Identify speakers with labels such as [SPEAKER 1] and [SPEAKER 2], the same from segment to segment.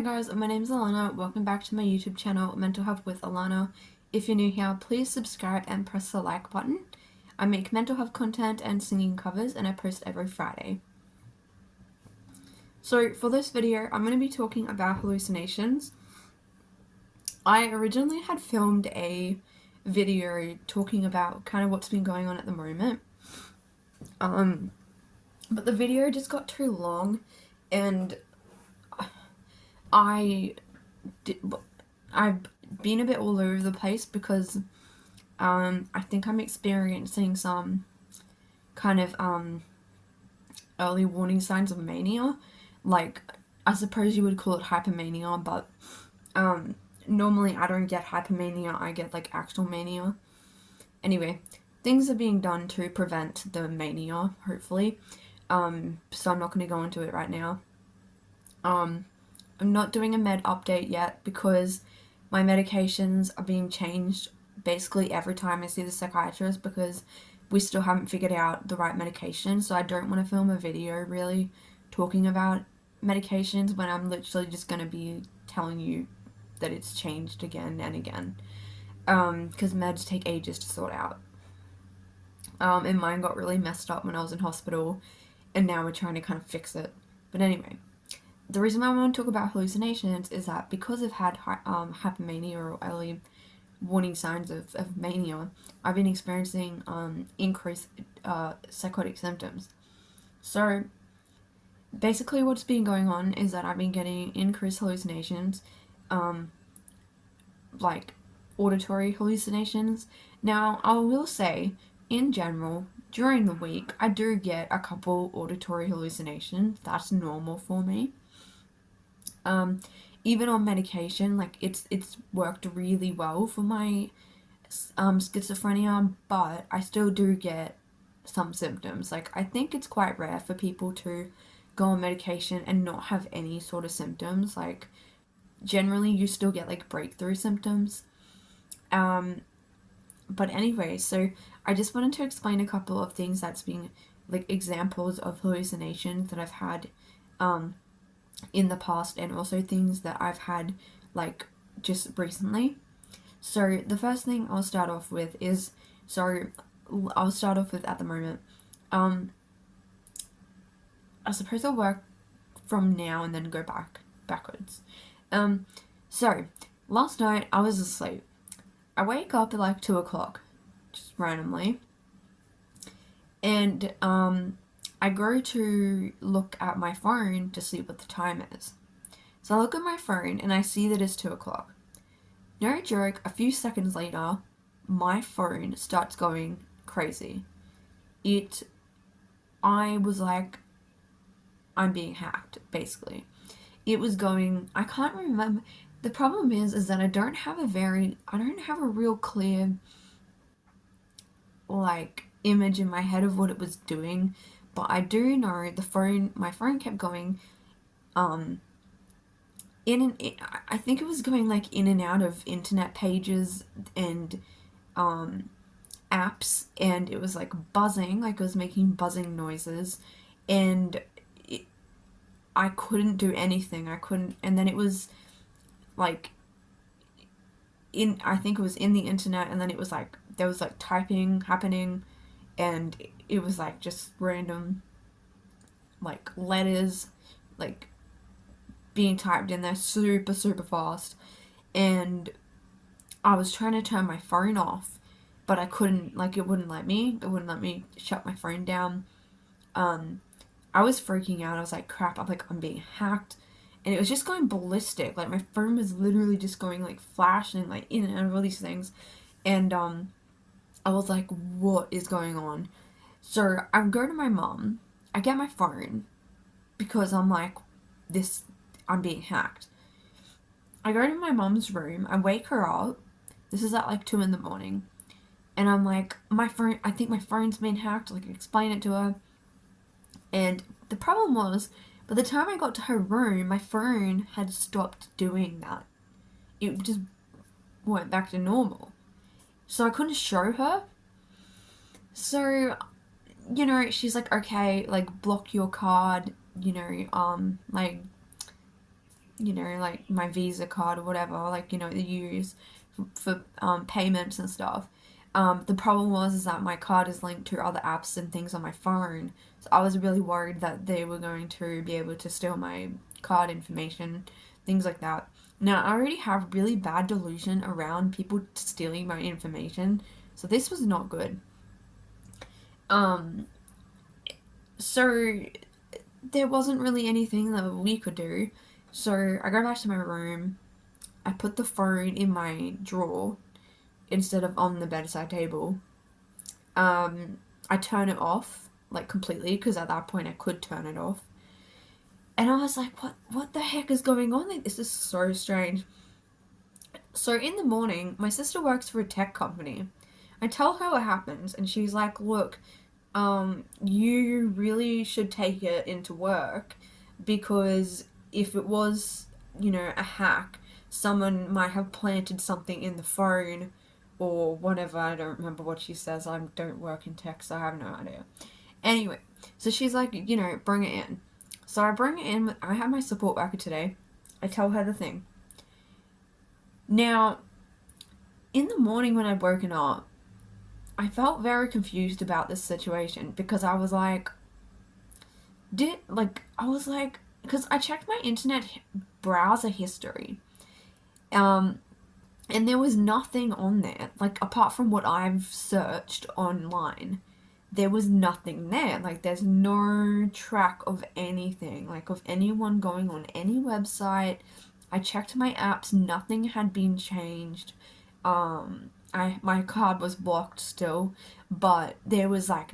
[SPEAKER 1] Hi guys, my name's Alana. Welcome back to my YouTube channel, Mental Health with Alana. If you're new here, please subscribe and press the like button. I make mental health content and singing covers and I post every Friday. So for this video, I'm going to be talking about hallucinations. I originally had filmed a video talking about kind of what's been going on at the moment. But the video just got too long and I've been a bit all over the place because I think I'm experiencing some kind of early warning signs of mania. Like, I suppose you would call it hypermania, but normally I don't get hypermania, I get like actual mania. Anyway, things are being done to prevent the mania, hopefully. So I'm not going to go into it right now. I'm not doing a med update yet because my medications are being changed basically every time I see the psychiatrist because we still haven't figured out the right medication. So I don't want to film a video really talking about medications when I'm literally just going to be telling you that it's changed again and again. Because meds take ages to sort out. And mine got really messed up when I was in hospital and now we're trying to kind of fix it. But anyway, the reason why I want to talk about hallucinations is that because I've had hypomania or early warning signs of mania, I've been experiencing increased psychotic symptoms. So basically what's been going on is that I've been getting increased hallucinations, like auditory hallucinations. Now, I will say, in general, during the week, I do get a couple auditory hallucinations. That's normal for me. Even on medication, like it's worked really well for my schizophrenia, but I still do get some symptoms. Like, I think it's quite rare for people to go on medication and not have any sort of symptoms. Like, generally you still get like breakthrough symptoms. But anyway, so I just wanted to explain a couple of things that's been like examples of hallucinations that I've had in the past, and also things that I've had like just recently. So the first thing I'll start off with at the moment. I suppose I'll work from now and then go backwards. So last night I was asleep. I wake up at like 2 o'clock, just randomly, and I go to look at my phone to see what the time is. So I look at my phone and I see that it's 2 o'clock. No joke, a few seconds later, my phone starts going crazy. I was like, I'm being hacked, basically. It was going, I can't remember. The problem is that I don't have a real clear, like, image in my head of what it was doing, but I do know my phone kept going, I think it was going like in and out of internet pages and apps, and it was like buzzing, like it was making buzzing noises, and I couldn't do anything. And then it was like I think it was in the internet, and then it was like there was like typing happening, and it was like just random like letters like being typed in there super fast, and I was trying to turn my phone off, but I couldn't. Like, it wouldn't let me shut my phone down. I was freaking out. I was like, crap, I'm being hacked, and it was just going ballistic. Like, my phone was literally just going like flashing like in and out of all these things, and I was like, what is going on? So I go to my mom, I get my phone because I'm like, I'm being hacked. I go to my mom's room, I wake her up. This is at like 2 in the morning. And I'm like, I think my phone's been hacked. Like, I explain it to her. And the problem was, by the time I got to her room, my phone had stopped doing that. It just went back to normal. So I couldn't show her. So, she's like, okay, like, block your card, like, like my Visa card or whatever, like, that you use for payments and stuff. The problem was is that my card is linked to other apps and things on my phone, so I was really worried that they were going to be able to steal my card information, things like that. Now, I already have really bad delusion around people stealing my information, so this was not good. Um, so there wasn't really anything that we could do. So I go back to my room. I put the phone in my drawer instead of on the bedside table. I turn it off, like, completely, because at that point I could turn it off. And I was like, what the heck is going on? Like, this is so strange. So in the morning, my sister works for a tech company. I tell her what happens, and she's like, look, you really should take it into work, because if it was, a hack, someone might have planted something in the phone or whatever. I don't remember what she says. I don't work in tech, so I have no idea. Anyway, so she's like, bring it in. So I bring it in. I have my support worker today. I tell her the thing. Now, in the morning when I'd woken up, I felt very confused about this situation, because I was like, because I checked my internet browser history, and there was nothing on there, like, apart from what I've searched online. There was nothing there. Like, there's no track of anything, like, of anyone going on any website. I checked my apps, nothing had been changed. My card was blocked still, but there was, like,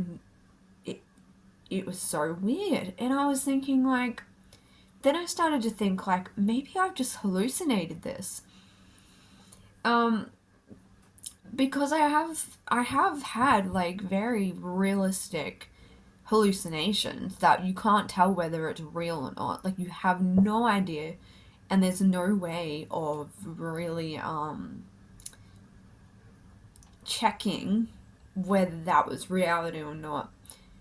[SPEAKER 1] it was so weird. And I was thinking, like, then I started to think, like, maybe I've just hallucinated this. Because I have had, like, very realistic hallucinations that you can't tell whether it's real or not. Like, you have no idea, and there's no way of really checking whether that was reality or not.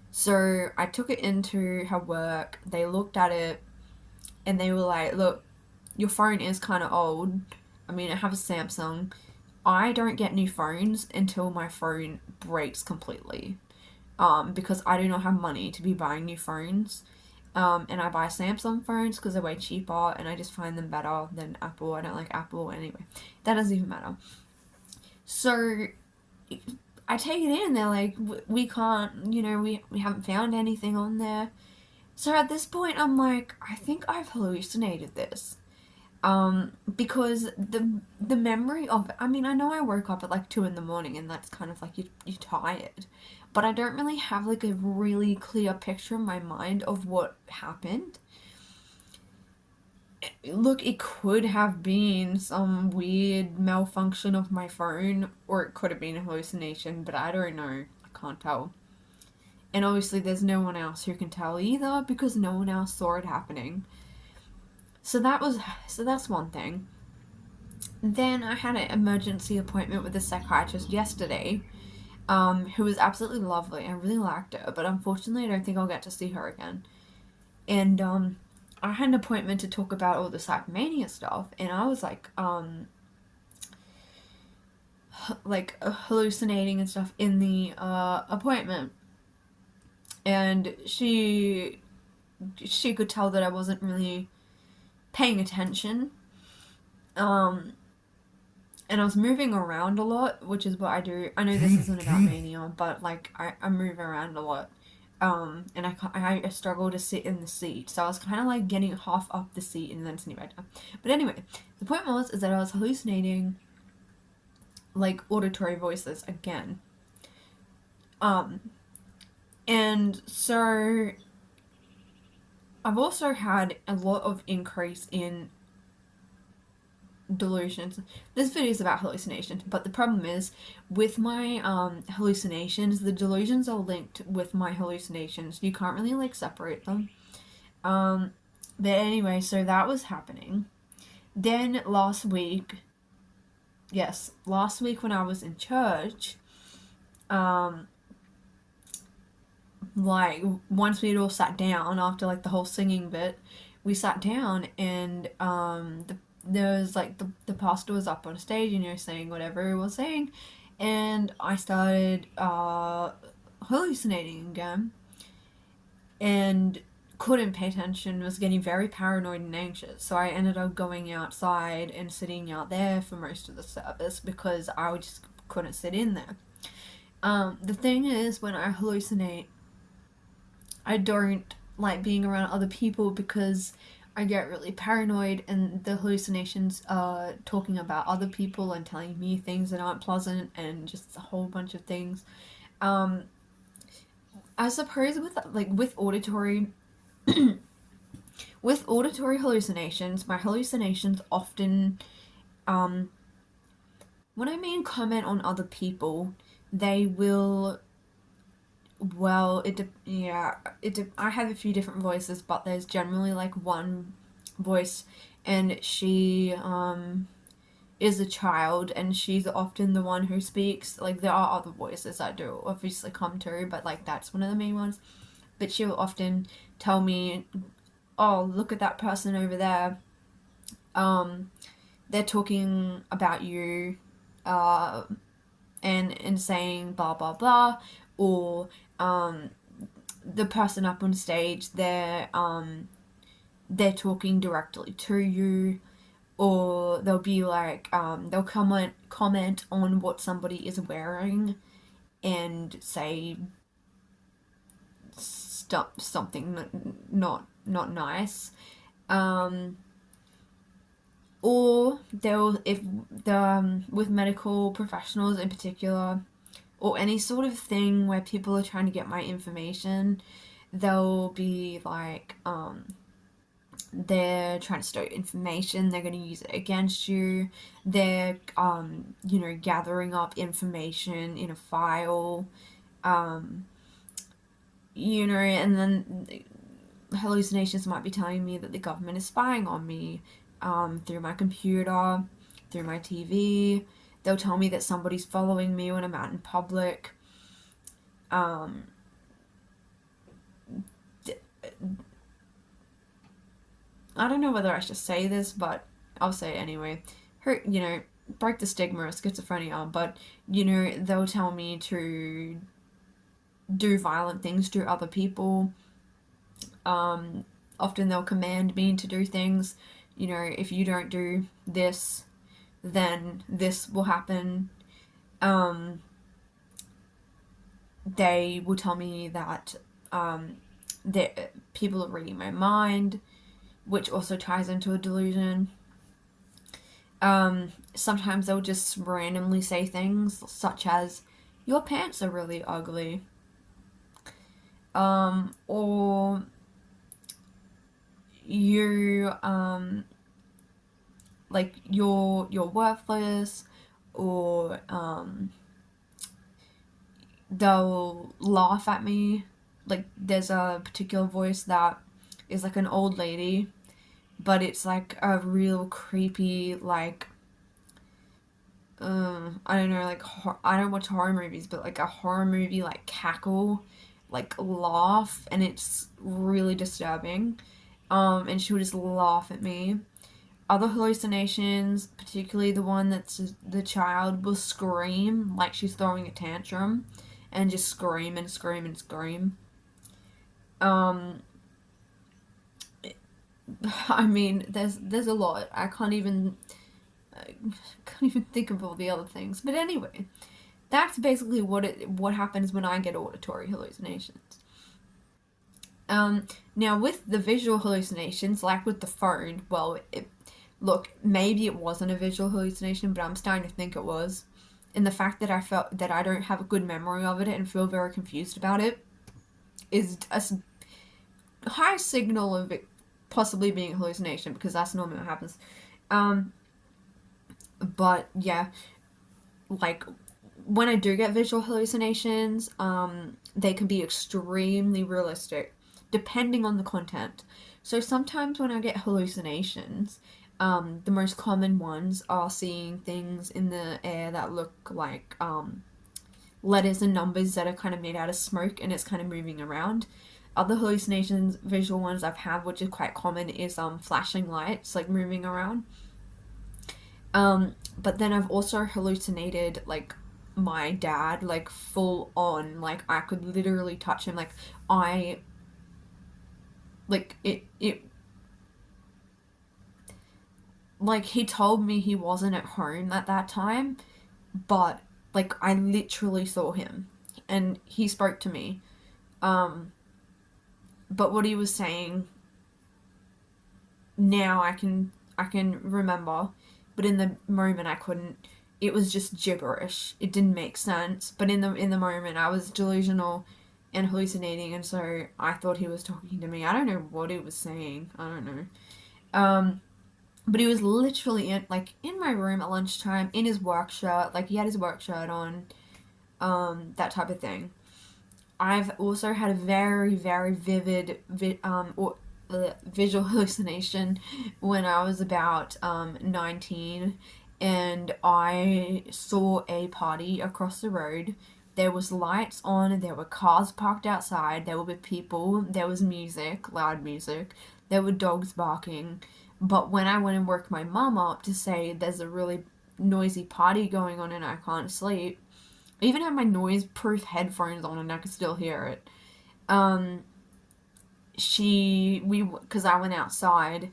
[SPEAKER 1] So I took it into her work. They looked at it, and they were like, look, your phone is kind of old. I mean, I have a Samsung. I don't get new phones until my phone breaks completely, because I do not have money to be buying new phones. And I buy Samsung phones because they're way cheaper, and I just find them better than Apple. I don't like Apple anyway. That doesn't even matter. So I take it in, and they're like, we can't, we haven't found anything on there. So at this point, I'm like, I think I've hallucinated this. Because the memory of, I mean, I know I woke up at like 2 in the morning, and that's kind of like, you're tired, but I don't really have, like, a really clear picture in my mind of what happened. Look, it could have been some weird malfunction of my phone, or it could have been a hallucination, but I don't know. I can't tell. And obviously there's no one else who can tell either, because no one else saw it happening. So that's one thing. Then I had an emergency appointment with a psychiatrist yesterday, who was absolutely lovely. I really liked her, but unfortunately I don't think I'll get to see her again. And I had an appointment to talk about all the psychomania stuff, and I was like hallucinating and stuff in the appointment, and she could tell that I wasn't really paying attention, and I was moving around a lot, which is what I do. I know this isn't about mania, but, like, I move around a lot, and I struggle to sit in the seat, so I was kind of like getting half up the seat and then sitting back down. But anyway, the point is that I was hallucinating, like, auditory voices again, and so I've also had a lot of increase in delusions. This video is about hallucinations, but the problem is with my hallucinations, the delusions are linked with my hallucinations. You can't really, like, separate them. But anyway, so that was happening. Then last week when I was in church, like, once we had all sat down after, like, the whole singing bit, we sat down, and there was like the pastor was up on stage, you know, saying whatever he was saying, and I started hallucinating again, and couldn't pay attention, was getting very paranoid and anxious. So I ended up going outside and sitting out there for most of the service because I just couldn't sit in there. The thing is, when I hallucinate, I don't like being around other people because I get really paranoid, and the hallucinations are talking about other people and telling me things that aren't pleasant and just a whole bunch of things. Um, I suppose with auditory with auditory hallucinations, my hallucinations often, um, when I mean comment on other people, they will, well, I have a few different voices, but there's generally like one voice, and she, is a child, and she's often the one who speaks. Like, there are other voices that do obviously come through, but like that's one of the main ones. But she will often tell me, oh, look at that person over there. Um, they're talking about you, uh, and saying blah blah blah, or the person up on stage, they're talking directly to you, or they'll be like, they'll comment on what somebody is wearing and say something not nice. Um, or they'll, if the with medical professionals in particular, or any sort of thing where people are trying to get my information, they'll be like, they're trying to steal information, they're going to use it against you, they're, gathering up information in a file, um, and then hallucinations might be telling me that the government is spying on me, through my computer, through my TV. They'll tell me that somebody's following me when I'm out in public. Um, I don't know whether I should say this, but I'll say it anyway. Break the stigma of schizophrenia, but, they'll tell me to do violent things to other people. Often they'll command me to do things. If you don't do this, then this will happen. They will tell me that, that people are reading my mind, which also ties into a delusion. Sometimes they'll just randomly say things such as, your pants are really ugly. Or you, like, you're worthless, or, they'll laugh at me. Like, there's a particular voice that is like an old lady, but it's like a real creepy, like, I don't know, like, I don't watch horror movies, but like a horror movie, like, cackle, like, laugh, and it's really disturbing. And she'll just laugh at me. Other hallucinations, particularly the one that's the child, will scream like she's throwing a tantrum, and just scream and scream and scream. I mean, there's a lot. I can't even think of all the other things. But anyway, that's basically what happens when I get auditory hallucinations. Now with the visual hallucinations, like with the phone, well, look, maybe it wasn't a visual hallucination, but I'm starting to think it was. And the fact that I felt that I don't have a good memory of it and feel very confused about it is a high signal of it possibly being a hallucination, because that's normally what happens. But yeah, like, when I do get visual hallucinations, they can be extremely realistic, depending on the content. So sometimes when I get hallucinations, the most common ones are seeing things in the air that look like, letters and numbers that are kind of made out of smoke, and it's kind of moving around. other hallucinations, visual ones I've had, which is quite common, is flashing lights, like moving around. But then I've also hallucinated like my dad, like full on, like I could literally touch him, like I like it like he told me he wasn't at home at that time, but like I literally saw him and he spoke to me. Um but what he was saying now I can remember, but in the moment I couldn't. It was just gibberish. It didn't make sense. But in the moment I was delusional and hallucinating, and so I thought he was talking to me. I don't know what he was saying. I don't know. But he was literally in my room at lunchtime in his work shirt. Like he had his work shirt on. That type of thing. I've also had a very, very vivid visual hallucination when I was about 19, and I saw a party across the road. There was lights on, there were cars parked outside, there were people, there was music, loud music, there were dogs barking. But when I went and woke my mum up to say there's a really noisy party going on and I can't sleep, I even had my noise-proof headphones on and I could still hear it. Um, because I went outside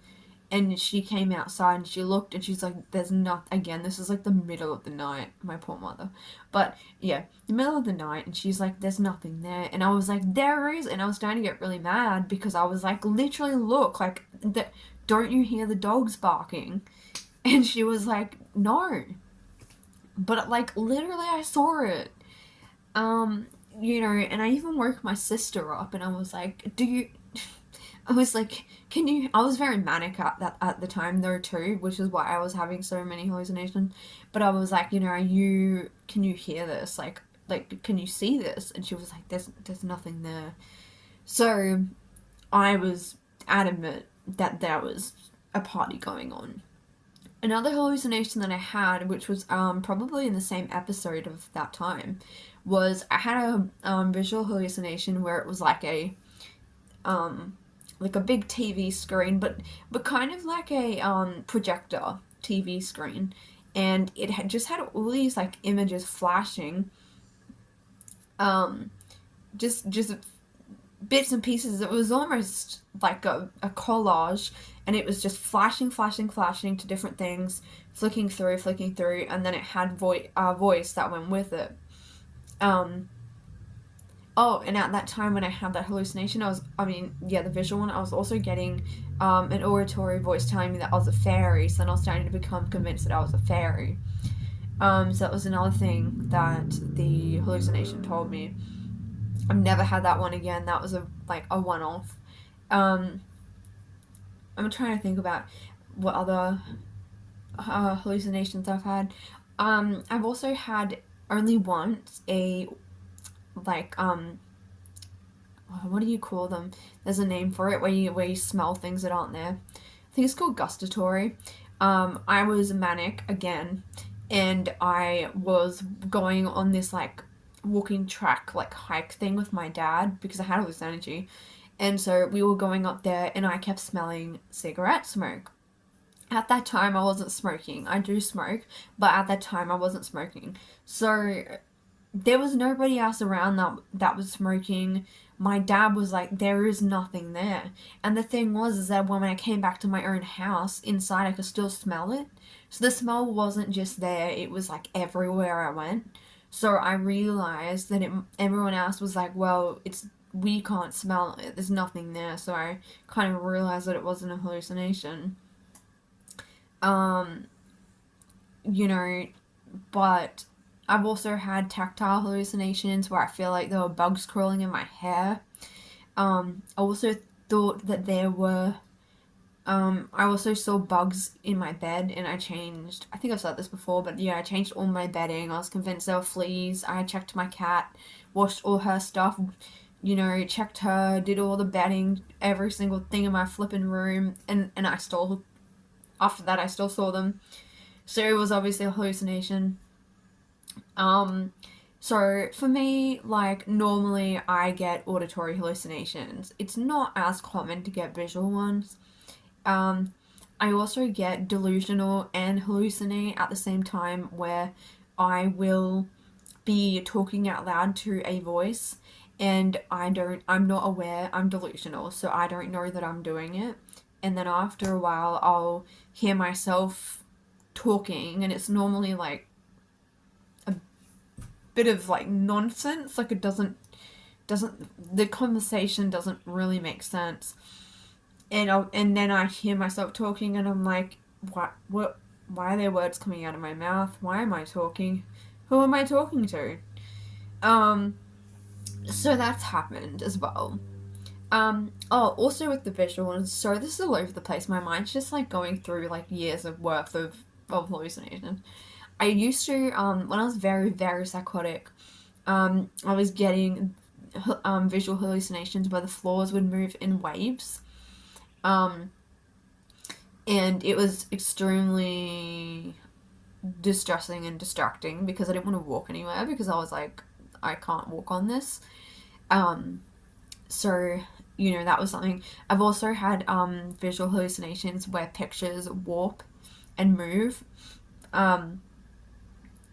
[SPEAKER 1] and she came outside and she looked and she's like, there's not, again, this is like the middle of the night, my poor mother. But yeah, the middle of the night, and she's like, there's nothing there. And I was like, there is. And I was starting to get really mad because I was like, literally, look, like, don't you hear the dogs barking? And she was like, no. But like, literally, I saw it. Um, and I even woke my sister up and I was like, do you, I was like, can you, I was very manic at the time though too, which is why I was having so many hallucinations. But I was like, can you hear this? Can you see this? And she was like, there's nothing there. So I was adamant that there was a party going on. Another hallucination that I had, which was probably in the same episode of that time, was I had a visual hallucination where it was um, like a big TV screen, but kind of like a projector TV screen, and it had just had all these like images flashing, um, just bits and pieces. It was almost like a collage, and it was just flashing, flashing, flashing to different things, flicking through, and then it had voice that went with it. Um, oh, and at that time when I had that hallucination, the visual one, I was also getting an auditory voice telling me that I was a fairy, so then I was starting to become convinced that I was a fairy. So that was another thing that the hallucination told me. I've never had that one again. That was a one-off. Um, I'm trying to think about what other hallucinations I've had. I've also had only once a like what do you call them? There's a name for it where you smell things that aren't there. I think it's called gustatory. I was manic again, and I was going on this like walking track like hike thing with my dad because I had all this energy, and so we were going up there, and I kept smelling cigarette smoke. At that time, I wasn't smoking. I do smoke, but at that time, I wasn't smoking. So there was nobody else around that was smoking. My dad was like, there is nothing there. And the thing was is that when I came back to my own house, inside I could still smell it. So the smell wasn't just there, it was like everywhere I went. So I realized that everyone else was like, well, we can't smell it. There's nothing there. So I kind of realized that it wasn't a hallucination. Um, you know, but I've also had tactile hallucinations where I feel like there were bugs crawling in my hair. I also thought that there were. I also saw bugs in my bed, and I changed. I think I've said this before, but yeah, I changed all my bedding. I was convinced there were fleas. I checked my cat, washed all her stuff, checked her, did all the bedding, every single thing in my flipping room, and I stole. After that, I still saw them. So it was obviously a hallucination. Um, So for me, like normally I get auditory hallucinations. It's not as common to get visual ones. Um, I also get delusional and hallucinate at the same time, where I will be talking out loud to a voice and I'm not aware I'm delusional, so I don't know that I'm doing it. And then after a while, I'll hear myself talking, and it's normally like a bit of like nonsense. Like it doesn't the conversation doesn't really make sense. And then I hear myself talking, and I'm like, what? Why are there words coming out of my mouth? Why am I talking? Who am I talking to? Um, so that's happened as well. Also with the visual ones, so this is all over the place. My mind's just like going through like years of worth of hallucination. I used to, when I was very, very psychotic, I was getting visual hallucinations where the floors would move in waves. Um, and it was extremely distressing and distracting because I didn't want to walk anywhere because I was like, I can't walk on this. Um, so that was something. I've also had visual hallucinations where pictures warp and move, um,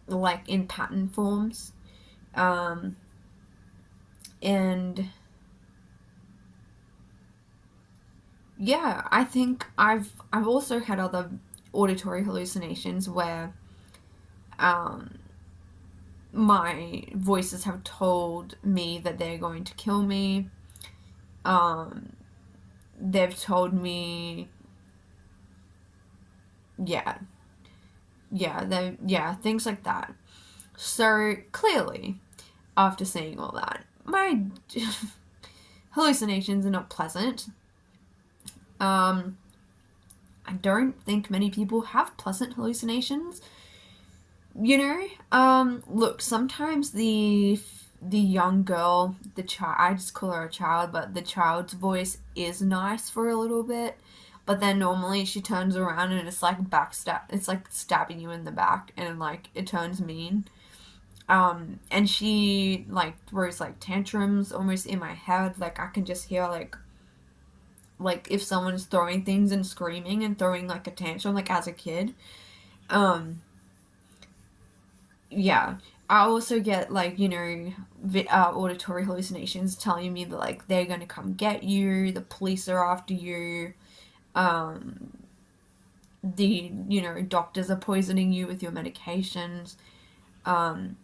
[SPEAKER 1] like in pattern forms, um, and yeah, I think I've also had other auditory hallucinations where um, my voices have told me that they're going to kill me. Um, they've told me, yeah, things like that. So clearly, after seeing all that, my hallucinations are not pleasant. Um, I don't think many people have pleasant hallucinations. Look, sometimes the young girl, the child, I just call her a child, but the child's voice is nice for a little bit. But then normally she turns around and it's like backstab, it's like stabbing you in the back, and like it turns mean. And she like throws like tantrums almost in my head. Like I can just hear like if someone's throwing things and screaming and throwing like a tantrum like as a kid. Um, yeah. I also get like auditory hallucinations telling me that like they're gonna come get you, the police are after you, um, the doctors are poisoning you with your medications. Um,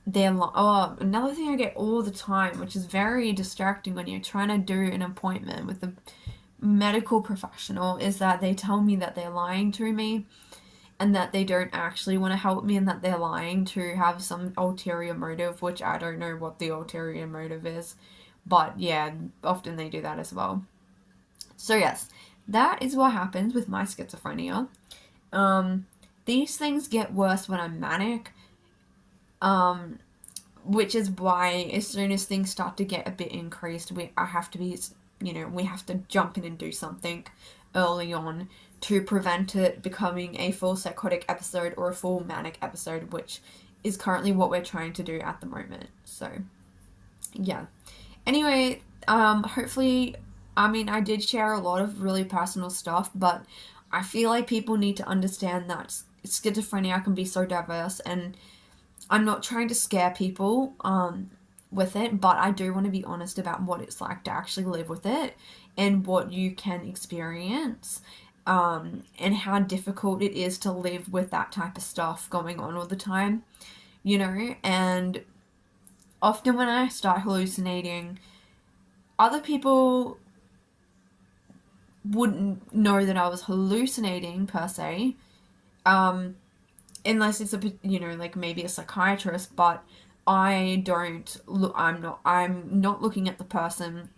[SPEAKER 1] another thing I get all the time, which is very distracting when you're trying to do an appointment with a medical professional, is that they tell me that they're lying to me and that they don't actually want to help me and that they're lying to have some ulterior motive, which I don't know what the ulterior motive is. But yeah, often they do that as well. So yes, that is what happens with my schizophrenia. Um, these things get worse when I'm manic. Um, which is why as soon as things start to get a bit increased, I have to be, we have to jump in and do something early on to prevent it becoming a full psychotic episode or a full manic episode, which is currently what we're trying to do at the moment. So, yeah. Anyway, hopefully, I mean, I did share a lot of really personal stuff, but I feel like people need to understand that schizophrenia can be so diverse, and I'm not trying to scare people with it, but I do want to be honest about what it's like to actually live with it and what you can experience, and how difficult it is to live with that type of stuff going on all the time, and often when I start hallucinating, other people wouldn't know that I was hallucinating per se, um, unless it's like maybe a psychiatrist, but I don't look I'm not looking at the person.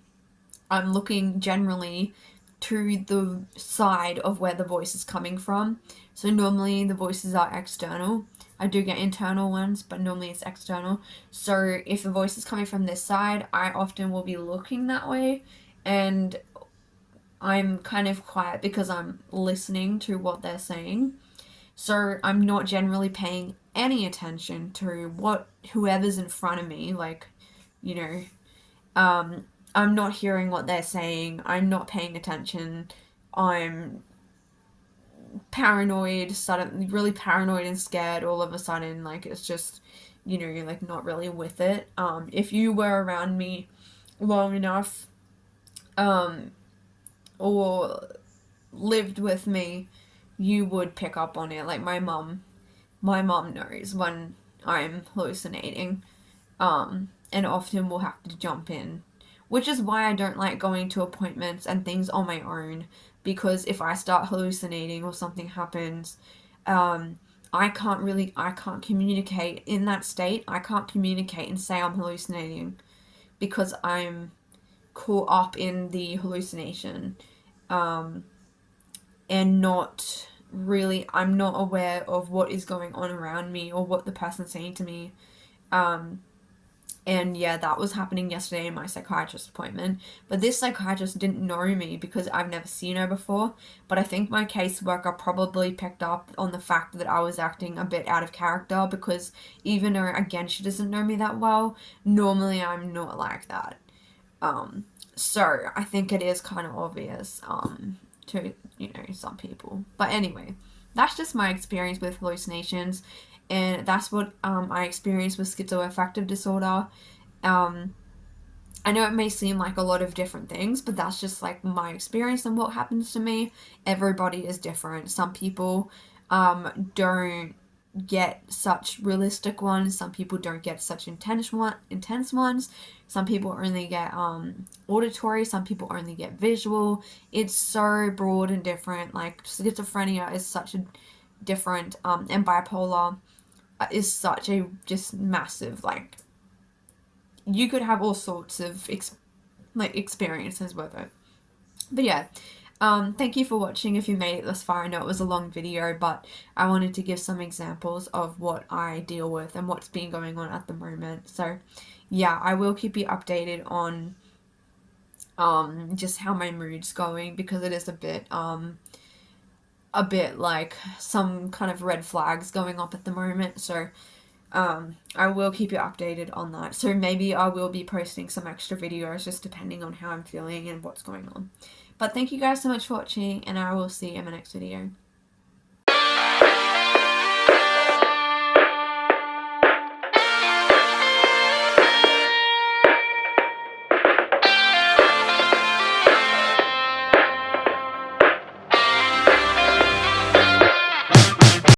[SPEAKER 1] I'm looking generally to the side of where the voice is coming from. So normally the voices are external. I do get internal ones, but normally it's external. So if the voice is coming from this side, I often will be looking that way, and I'm kind of quiet because I'm listening to what they're saying. So I'm not generally paying any attention to whoever's in front of me, like, you know, I'm not hearing what they're saying. I'm not paying attention. I'm paranoid, suddenly really paranoid and scared all of a sudden. Like, it's just, you're like not really with it. If you were around me long enough, um, or lived with me, you would pick up on it. Like my mom knows when I'm hallucinating, and often will have to jump in, which is why I don't like going to appointments and things on my own, because if I start hallucinating or something happens, um, I can't communicate in that state. I can't communicate and say I'm hallucinating because I'm caught up in the hallucination, um, and not really, I'm not aware of what is going on around me or what the person's saying to me. Um, And yeah, that was happening yesterday in my psychiatrist appointment. But this psychiatrist didn't know me because I've never seen her before. But I think my caseworker probably picked up on the fact that I was acting a bit out of character, because even though, again, she doesn't know me that well, normally I'm not like that. So I think it is kind of obvious to, some people. But anyway, that's just my experience with hallucinations. And that's what I experienced with schizoaffective disorder. Um, I know it may seem like a lot of different things, but that's just like my experience and what happens to me. Everybody is different. Some people don't get such realistic ones. Some people don't get such intense ones. Some people only get auditory. Some people only get visual. It's so broad and different. Like schizophrenia is such a different, and bipolar is such a just massive, like, you could have all sorts of experiences with it. But yeah, thank you for watching if you made it this far. I know it was a long video, but I wanted to give some examples of what I deal with and what's been going on at the moment. So yeah, I will keep you updated on just how my mood's going, because it is a bit like some kind of red flags going up at the moment. So I will keep you updated on that. So maybe I will be posting some extra videos just depending on how I'm feeling and what's going on. But thank you guys so much for watching, and I will see you in my next video.